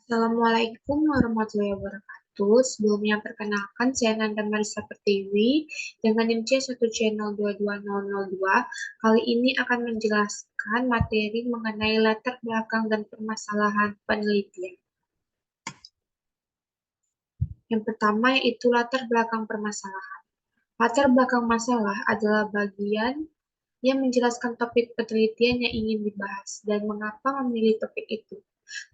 Assalamualaikum warahmatullahi wabarakatuh. Sebelumnya perkenalkan, saya Nanda Marisa Pertiwi dengan NIM C1 Channel 22002. Kali ini akan menjelaskan materi mengenai latar belakang dan permasalahan penelitian. Yang pertama yaitu latar belakang permasalahan. Latar belakang masalah adalah bagian yang menjelaskan topik penelitian yang ingin dibahas dan mengapa memilih topik itu.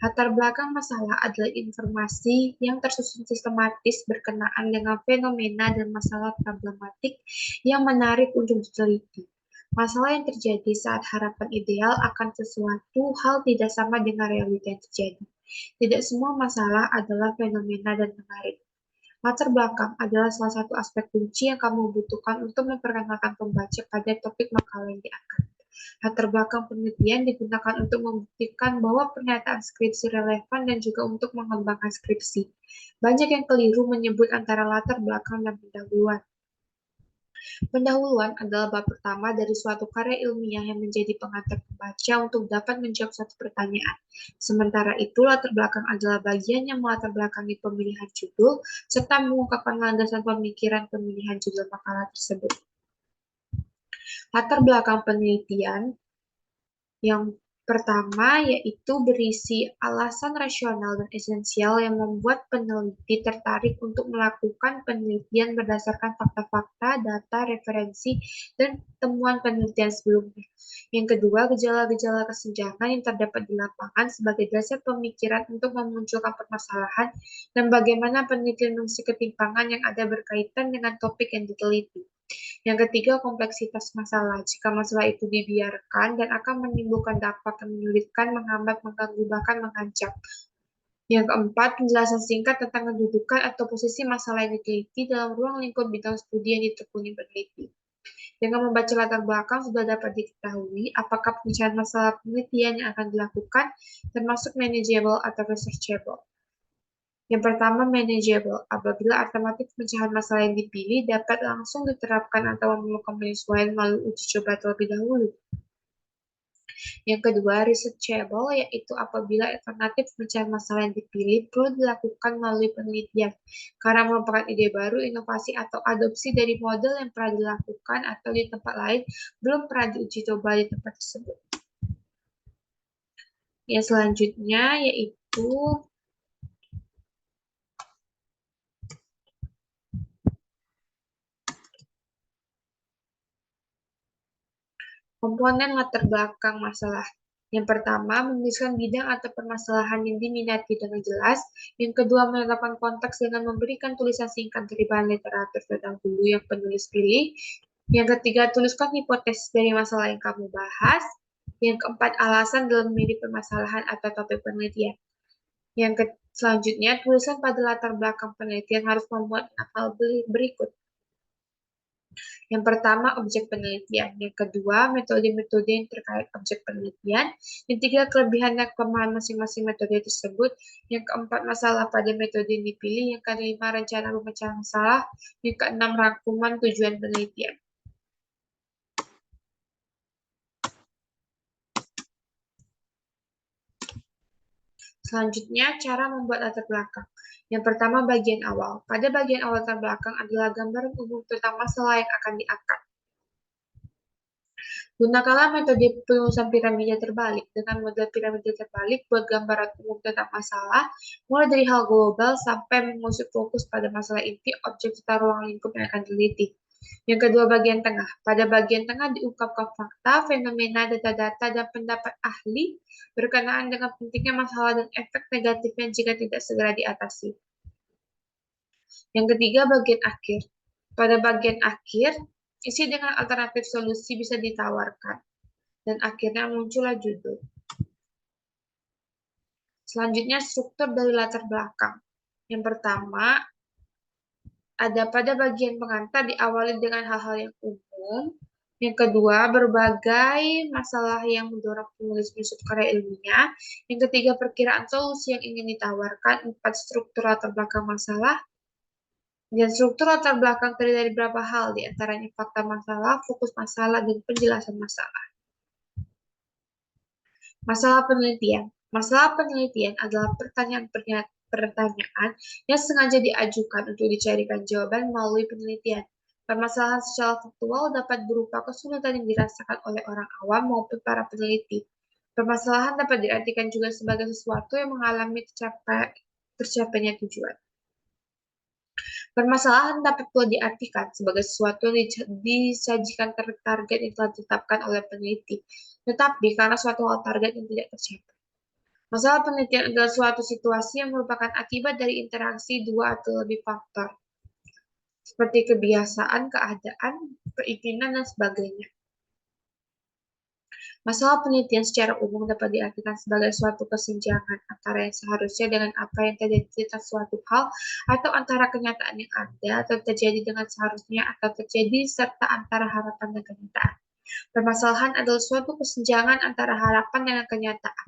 Latar belakang masalah adalah informasi yang tersusun sistematis berkenaan dengan fenomena dan masalah problematik yang menarik untuk diteliti. Masalah yang terjadi saat harapan ideal akan sesuatu hal tidak sama dengan realita yang terjadi. Tidak semua masalah adalah fenomena dan menarik. Latar belakang adalah salah satu aspek kunci yang kamu butuhkan untuk memperkenalkan pembaca pada topik makalah yang diangkat. Latar belakang penelitian digunakan untuk membuktikan bahwa pernyataan skripsi relevan dan juga untuk mengembangkan skripsi. Banyak yang keliru menyebut antara latar belakang dan pendahuluan. Pendahuluan adalah bab pertama dari suatu karya ilmiah yang menjadi pengantar pembaca untuk dapat menjawab suatu pertanyaan. Sementara itu, latar belakang adalah bagian yang melatar belakangi pemilihan judul serta mengungkapkan landasan pemikiran pemilihan judul makalah tersebut. Latar belakang penelitian yang pertama yaitu berisi alasan rasional dan esensial yang membuat peneliti tertarik untuk melakukan penelitian berdasarkan fakta-fakta, data, referensi, dan temuan penelitian sebelumnya. Yang kedua, gejala-gejala kesenjangan yang terdapat di lapangan sebagai dasar pemikiran untuk memunculkan permasalahan dan bagaimana penelitian mengisi ketimpangan yang ada berkaitan dengan topik yang diteliti. Yang ketiga, kompleksitas masalah. Jika masalah itu dibiarkan dan akan menimbulkan dampak yang menyulitkan, menghambat, mengganggu, bahkan mengancam. Yang keempat, penjelasan singkat tentang kedudukan atau posisi masalah yang diteliti dalam ruang lingkup bidang studi yang ditekuni peneliti. Dengan membaca latar belakang sudah dapat diketahui apakah pencarian masalah penelitian yang akan dilakukan termasuk manageable atau researchable. Yang pertama, manageable. Apabila alternatif pecahan masalah yang dipilih dapat langsung diterapkan atau memerlukan penyesuaian melalui uji coba terlebih dahulu. Yang kedua, researchable, yaitu apabila alternatif pecahan masalah yang dipilih perlu dilakukan melalui penelitian, karena merupakan ide baru, inovasi, atau adopsi dari model yang pernah dilakukan atau di tempat lain belum pernah diuji coba di tempat tersebut. Yang selanjutnya yaitu komponen latar belakang masalah. Yang pertama, menuliskan bidang atau permasalahan yang diminati dengan jelas. Yang kedua, menetapkan konteks dengan memberikan tulisan singkat dari bahan literatur terdahulu yang penulis pilih. Yang ketiga, tuliskan hipotesis dari masalah yang kamu bahas. Yang keempat, alasan dalam memilih permasalahan atau topik penelitian. Yang selanjutnya, tulisan pada latar belakang penelitian harus memuat hal berikut. Yang pertama, objek penelitian. Yang kedua, metode-metode yang terkait objek penelitian. Yang tiga, kelebihan dan kelemahan masing-masing metode tersebut. Yang keempat, masalah pada metode yang dipilih. Yang kelima, rencana pemecahan masalah. Yang keenam, rangkuman tujuan penelitian. Selanjutnya, cara membuat latar belakang. Yang pertama, bagian awal. Pada bagian awal latar belakang adalah gambaran umum tentang masalah yang akan diangkat. Gunakanlah metode penulisan piramida terbalik. Dengan model piramida terbalik, buat gambaran umum tentang masalah, mulai dari hal global sampai mengusut fokus pada masalah inti, objek serta ruang lingkup yang akan diteliti. Yang kedua, bagian tengah. Pada bagian tengah diungkapkan fakta, fenomena, data-data, dan pendapat ahli berkenaan dengan pentingnya masalah dan efek negatifnya jika tidak segera diatasi. Yang ketiga, bagian akhir. Pada bagian akhir, isi dengan alternatif solusi bisa ditawarkan. Dan akhirnya muncullah judul. Selanjutnya, struktur dari latar belakang. Yang pertama, ada pada bagian pengantar diawali dengan hal-hal yang umum. Yang kedua, berbagai masalah yang mendorong penulis menyusun karya ilmiah. Yang ketiga, perkiraan solusi yang ingin ditawarkan. Empat, struktur latar belakang masalah. Dan struktur latar belakang terdiri dari beberapa hal, diantaranya fakta masalah, fokus masalah, dan penjelasan masalah. Masalah penelitian. Masalah penelitian adalah pertanyaan yang sengaja diajukan untuk dicarikan jawaban melalui penelitian. Permasalahan secara faktual dapat berupa kesulitan yang dirasakan oleh orang awam maupun para peneliti. Permasalahan dapat diartikan juga sebagai sesuatu yang mengalami tercapainya tujuan. Permasalahan dapat pula diartikan sebagai sesuatu yang disajikan target yang telah ditetapkan oleh peneliti, tetapi karena suatu hal target yang tidak tercapai. Masalah penelitian adalah suatu situasi yang merupakan akibat dari interaksi dua atau lebih faktor, seperti kebiasaan, keadaan, keinginan, dan sebagainya. Masalah penelitian secara umum dapat diartikan sebagai suatu kesenjangan antara yang seharusnya dengan apa yang terjadi tentang suatu hal, atau antara kenyataan yang ada atau terjadi dengan seharusnya atau terjadi, serta antara harapan dan kenyataan. Permasalahan adalah suatu kesenjangan antara harapan dengan kenyataan,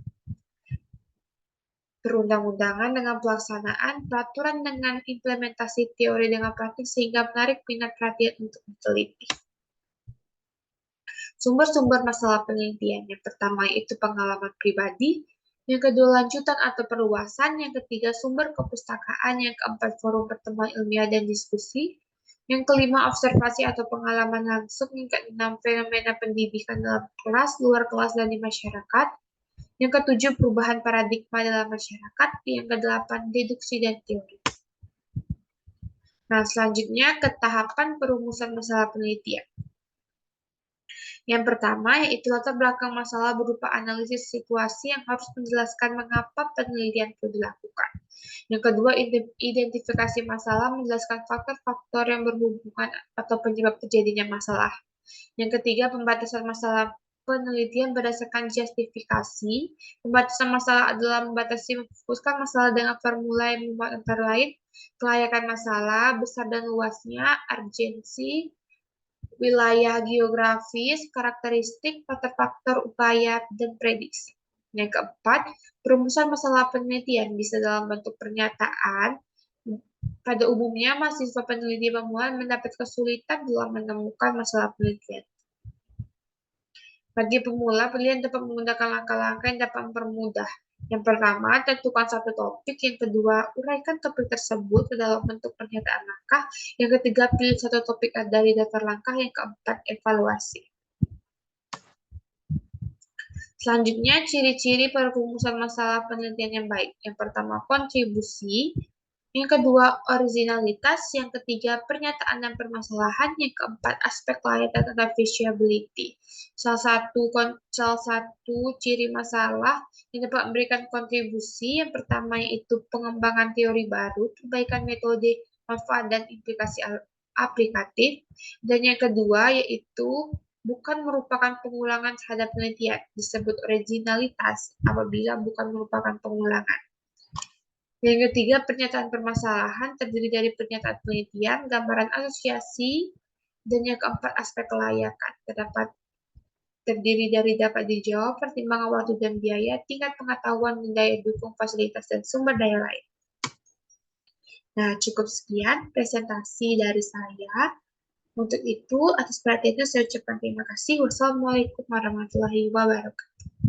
perundang-undangan dengan pelaksanaan, peraturan dengan implementasi, teori dengan praktik, sehingga menarik minat perhatian untuk meneliti. Sumber-sumber masalah penelitian. Yang pertama itu pengalaman pribadi, yang kedua lanjutan atau perluasan, yang ketiga sumber kepustakaan, yang keempat forum pertemuan ilmiah dan diskusi, yang kelima observasi atau pengalaman langsung, yang keenam fenomena pendidikan dalam kelas, luar kelas, dan di masyarakat, yang ketujuh perubahan paradigma dalam masyarakat, yang kedelapan deduksi dan teori. Nah, selanjutnya ke tahapan perumusan masalah penelitian. Yang pertama yaitu latar belakang masalah berupa analisis situasi yang harus menjelaskan mengapa penelitian perlu dilakukan. Yang kedua, identifikasi masalah menjelaskan faktor-faktor yang berhubungan atau penyebab terjadinya masalah. Yang ketiga, pembatasan masalah penelitian berdasarkan justifikasi. Pembatasan masalah adalah memfokuskan masalah dengan formula yang memuat antara lain kelayakan masalah, besar dan luasnya, urgensi, wilayah geografis, karakteristik, faktor-faktor upaya, dan prediksi. Yang keempat, perumusan masalah penelitian bisa dalam bentuk pernyataan. Pada umumnya, mahasiswa peneliti pemula mendapat kesulitan dalam menemukan masalah penelitian. Bagi pemula, pilihan dapat menggunakan langkah-langkah yang dapat mempermudah. Yang pertama, tentukan satu topik. Yang kedua, uraikan topik tersebut ke dalam bentuk pernyataan langkah. Yang ketiga, pilih satu topik dari daftar langkah. Yang keempat, evaluasi. Selanjutnya, ciri-ciri perumusan masalah penelitian yang baik. Yang pertama, kontribusi. Yang kedua, originalitas. Yang ketiga, pernyataan dan permasalahan. Yang keempat, aspek layaknya atau feasibility. Salah satu ciri masalah yang dapat memberikan kontribusi. Yang pertama yaitu pengembangan teori baru, perbaikan metode, manfaat, dan implikasi aplikatif. Dan yang kedua yaitu bukan merupakan pengulangan terhadap penelitian, disebut originalitas apabila bukan merupakan pengulangan. Yang ketiga, pernyataan permasalahan terdiri dari pernyataan penelitian, gambaran asosiasi, dan yang keempat, aspek kelayakan. Terdiri dari dapat dijawab, pertimbangan waktu dan biaya, tingkat pengetahuan dan daya dukung fasilitas dan sumber daya lain. Nah, cukup sekian presentasi dari saya. Untuk itu, atas perhatiannya saya ucapkan terima kasih. Wassalamualaikum warahmatullahi wabarakatuh.